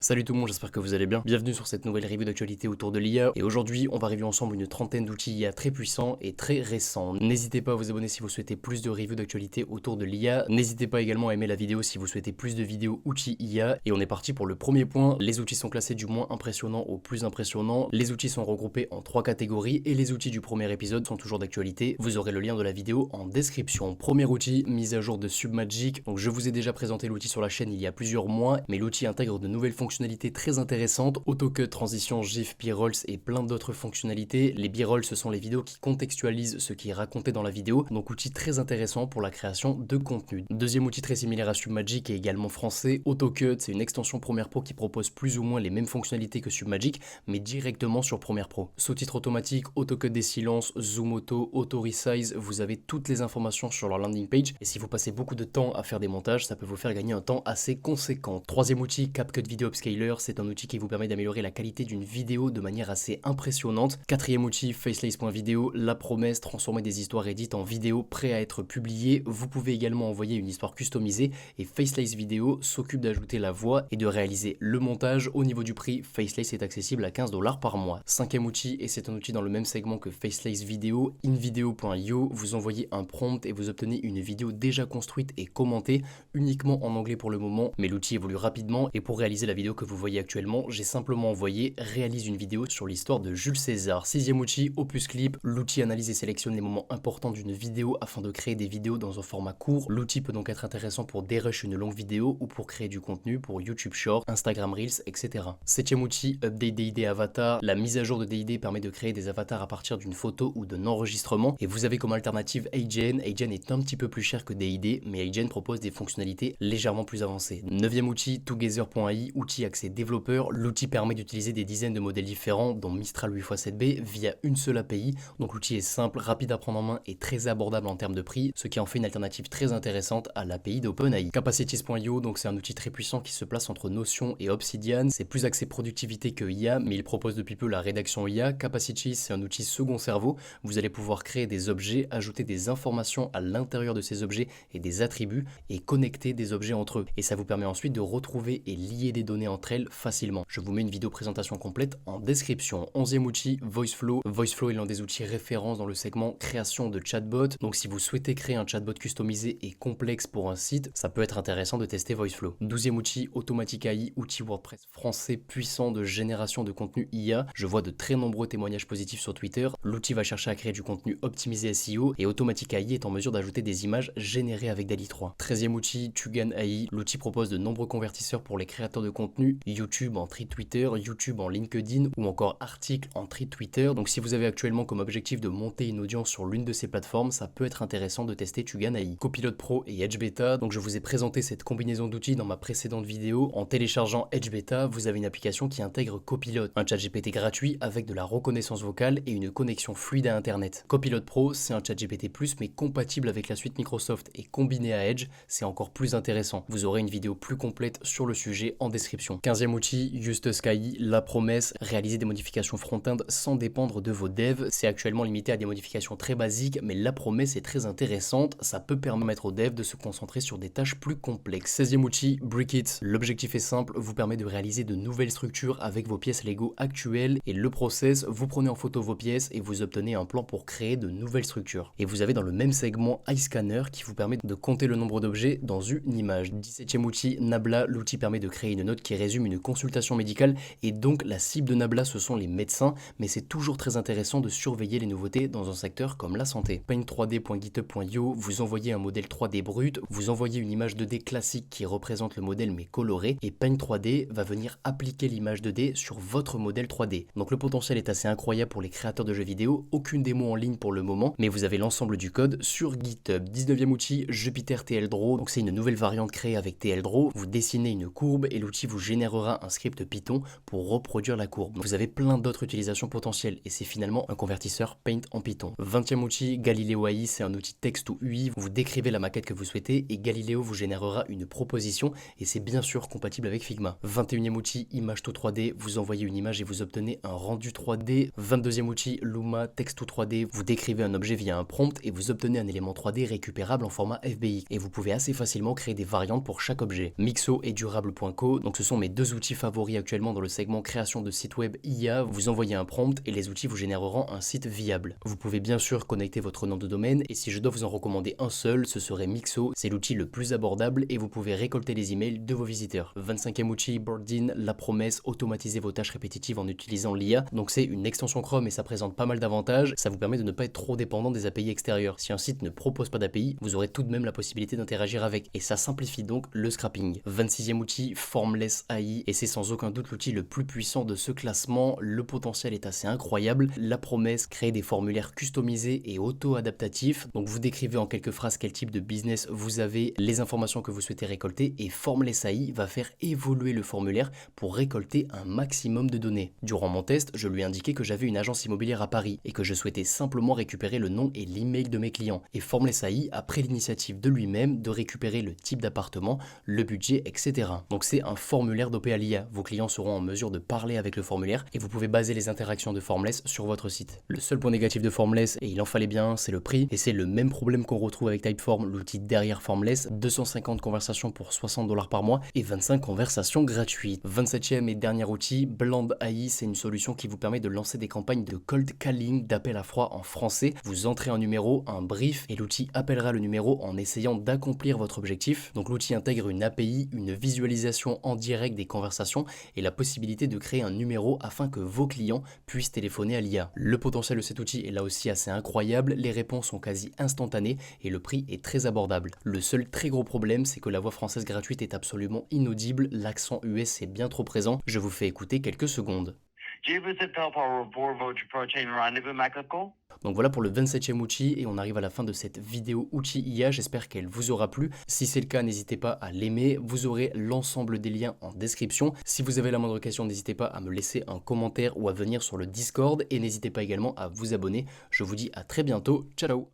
Salut tout le monde, j'espère que vous allez bien. Bienvenue sur cette nouvelle review d'actualité autour de l'IA. Et aujourd'hui, on va review ensemble une trentaine d'outils IA très puissants et très récents. N'hésitez pas à vous abonner si vous souhaitez plus de reviews d'actualité autour de l'IA. N'hésitez pas également à aimer la vidéo si vous souhaitez plus de vidéos outils IA. Et on est parti pour le premier point. Les outils sont classés du moins impressionnant au plus impressionnant. Les outils sont regroupés en 3 catégories et les outils du premier épisode sont toujours d'actualité. Vous aurez le lien de la vidéo en description. Premier outil, mise à jour de Submagic. Donc je vous ai déjà présenté l'outil sur la chaîne il y a plusieurs mois, mais l'outil intègre de nouvelles fonctionnalités très intéressantes, autocut, transition, GIF, B-rolls et plein d'autres fonctionnalités. Les B-rolls, ce sont les vidéos qui contextualisent ce qui est raconté dans la vidéo, donc outil très intéressant pour la création de contenu. Deuxième outil très similaire à Submagic et également français, AutoCut, c'est une extension Premiere Pro qui propose plus ou moins les mêmes fonctionnalités que Submagic, mais directement sur Premiere Pro. Sous-titres automatiques, AutoCut des silences, Zoom Auto, Auto Resize, vous avez toutes les informations sur leur landing page, et si vous passez beaucoup de temps à faire des montages, ça peut vous faire gagner un temps assez conséquent. Troisième outil, CapCut Video Upscaler, c'est un outil qui vous permet d'améliorer la qualité d'une vidéo de manière assez impressionnante. Quatrième outil, Facelace.video, la promesse, transformer des histoires édites en vidéos prêts à être publiées. Vous pouvez également envoyer une histoire customisée et Facelace Video s'occupe d'ajouter la voix et de réaliser le montage. Au niveau du prix, Facelace est accessible à 15 $ par mois. Cinquième outil, et c'est un outil dans le même segment que Facelace Video, InVideo.io, vous envoyez un prompt et vous obtenez une vidéo déjà construite et commentée, uniquement en anglais pour le moment, mais l'outil évolue rapidement et pour réaliser la vidéo que vous voyez actuellement, j'ai simplement envoyé réalise une vidéo sur l'histoire de Jules César. Sixième outil, Opus Clip, l'outil analyse et sélectionne les moments importants d'une vidéo afin de créer des vidéos dans un format court. L'outil peut donc être intéressant pour dérush une longue vidéo ou pour créer du contenu pour YouTube Short, Instagram Reels, etc. Septième outil, Update DID Avatar, la mise à jour de DID permet de créer des avatars à partir d'une photo ou d'un enregistrement et vous avez comme alternative HeyGen. HeyGen est un petit peu plus cher que DID, mais HeyGen propose des fonctionnalités légèrement plus avancées. Neuvième outil, Together.ai, outil accès développeur. L'outil permet d'utiliser des dizaines de modèles différents, dont Mistral 8x7B, via une seule API. Donc l'outil est simple, rapide à prendre en main et très abordable en termes de prix, ce qui en fait une alternative très intéressante à l'API d'OpenAI. Capacities.io, donc c'est un outil très puissant qui se place entre Notion et Obsidian. C'est plus axé productivité que IA, mais il propose depuis peu la rédaction IA. Capacities, c'est un outil second cerveau. Vous allez pouvoir créer des objets, ajouter des informations à l'intérieur de ces objets et des attributs, et connecter des objets entre eux. Et ça vous permet ensuite de retrouver et lier des données entre elles facilement. Je vous mets une vidéo présentation complète en description. Onzième outil, VoiceFlow. VoiceFlow est l'un des outils références dans le segment création de chatbot. Donc si vous souhaitez créer un chatbot customisé et complexe pour un site, ça peut être intéressant de tester VoiceFlow. Douzième outil, Automatic AI, outil WordPress français puissant de génération de contenu IA. Je vois de très nombreux témoignages positifs sur Twitter. L'outil va chercher à créer du contenu optimisé SEO et Automatic AI est en mesure d'ajouter des images générées avec DALL-E 3. Treizième outil, Tugan AI. L'outil propose de nombreux convertisseurs pour les créateurs de contenu, YouTube en thread Twitter, YouTube en LinkedIn ou encore articles en thread Twitter. Donc si vous avez actuellement comme objectif de monter une audience sur l'une de ces plateformes, ça peut être intéressant de tester Tugan AI. Copilot Pro et Edge Beta. Donc je vous ai présenté cette combinaison d'outils dans ma précédente vidéo. En téléchargeant Edge Beta, vous avez une application qui intègre Copilot, un chat GPT gratuit avec de la reconnaissance vocale et une connexion fluide à Internet. Copilot Pro, c'est un chat GPT+, mais compatible avec la suite Microsoft et combiné à Edge, c'est encore plus intéressant. Vous aurez une vidéo plus complète sur le sujet en description. 15e outil, JustSky, la promesse, réaliser des modifications front-end sans dépendre de vos devs. C'est actuellement limité à des modifications très basiques, mais la promesse est très intéressante. Ça peut permettre aux devs de se concentrer sur des tâches plus complexes. 16e outil, Brickit. L'objectif est simple, vous permet de réaliser de nouvelles structures avec vos pièces Lego actuelles et le process, vous prenez en photo vos pièces et vous obtenez un plan pour créer de nouvelles structures. Et vous avez dans le même segment iScanner qui vous permet de compter le nombre d'objets dans une image. 17e outil, Nabla. L'outil permet de créer une note qui résume une consultation médicale et donc la cible de Nabla ce sont les médecins, mais c'est toujours très intéressant de surveiller les nouveautés dans un secteur comme la santé. Paint3D.github.io, vous envoyez un modèle 3D brut, vous envoyez une image 2D classique qui représente le modèle mais coloré et Paint3D va venir appliquer l'image 2D sur votre modèle 3D. Donc le potentiel est assez incroyable pour les créateurs de jeux vidéo, aucune démo en ligne pour le moment, mais vous avez l'ensemble du code sur GitHub. 19e outil, Jupyter TLDraw, donc c'est une nouvelle variante créée avec TLDraw, vous dessinez une courbe et l'outil vous générera un script Python pour reproduire la courbe. Vous avez plein d'autres utilisations potentielles et c'est finalement un convertisseur Paint en Python. 20e outil, Galileo AI, c'est un outil texte ou UI, vous décrivez la maquette que vous souhaitez et Galileo vous générera une proposition et c'est bien sûr compatible avec Figma. 21e outil, Image to 3D, vous envoyez une image et vous obtenez un rendu 3D. 22e outil, Luma Text to 3D, vous décrivez un objet via un prompt et vous obtenez un élément 3D récupérable en format FBX et vous pouvez assez facilement créer des variantes pour chaque objet. Mixo et durable.co, donc ce sont mes deux outils favoris actuellement dans le segment création de site web IA. Vous envoyez un prompt et les outils vous généreront un site viable. Vous pouvez bien sûr connecter votre nom de domaine et si je dois vous en recommander un seul, ce serait Mixo. C'est l'outil le plus abordable et vous pouvez récolter les emails de vos visiteurs. 25e outil, Boardin, la promesse, automatiser vos tâches répétitives en utilisant l'IA. Donc c'est une extension Chrome et ça présente pas mal d'avantages. Ça vous permet de ne pas être trop dépendant des API extérieures. Si un site ne propose pas d'API, vous aurez tout de même la possibilité d'interagir avec et ça simplifie donc le scrapping. 26e outil, Formless AI et c'est sans aucun doute l'outil le plus puissant de ce classement. Le potentiel est assez incroyable. La promesse, créer des formulaires customisés et auto-adaptatifs. Donc vous décrivez en quelques phrases quel type de business vous avez, les informations que vous souhaitez récolter et Formless AI va faire évoluer le formulaire pour récolter un maximum de données. Durant mon test, je lui ai indiqué que j'avais une agence immobilière à Paris et que je souhaitais simplement récupérer le nom et l'email de mes clients. Et Formless AI a pris l'initiative de lui-même de récupérer le type d'appartement, le budget, etc. Donc c'est un formulaire dopé à l'IA. Vos clients seront en mesure de parler avec le formulaire et vous pouvez baser les interactions de Formless sur votre site. Le seul point négatif de Formless, et il en fallait bien, c'est le prix. Et c'est le même problème qu'on retrouve avec Typeform, l'outil derrière Formless. 250 conversations pour $60 par mois et 25 conversations gratuites. 27e et dernier outil, Bland AI, c'est une solution qui vous permet de lancer des campagnes de cold calling, d'appel à froid en français. Vous entrez un numéro, un brief et l'outil appellera le numéro en essayant d'accomplir votre objectif. Donc l'outil intègre une API, une visualisation en direct des conversations et la possibilité de créer un numéro afin que vos clients puissent téléphoner à l'IA. Le potentiel de cet outil est là aussi assez incroyable, les réponses sont quasi instantanées et le prix est très abordable. Le seul très gros problème, c'est que la voix française gratuite est absolument inaudible, l'accent US est bien trop présent. Je vous fais écouter quelques secondes. Donc voilà pour le 27e outil et on arrive à la fin de cette vidéo outil IA, j'espère qu'elle vous aura plu. Si c'est le cas, n'hésitez pas à l'aimer, vous aurez l'ensemble des liens en description. Si vous avez la moindre question, n'hésitez pas à me laisser un commentaire ou à venir sur le Discord et n'hésitez pas également à vous abonner. Je vous dis à très bientôt, ciao!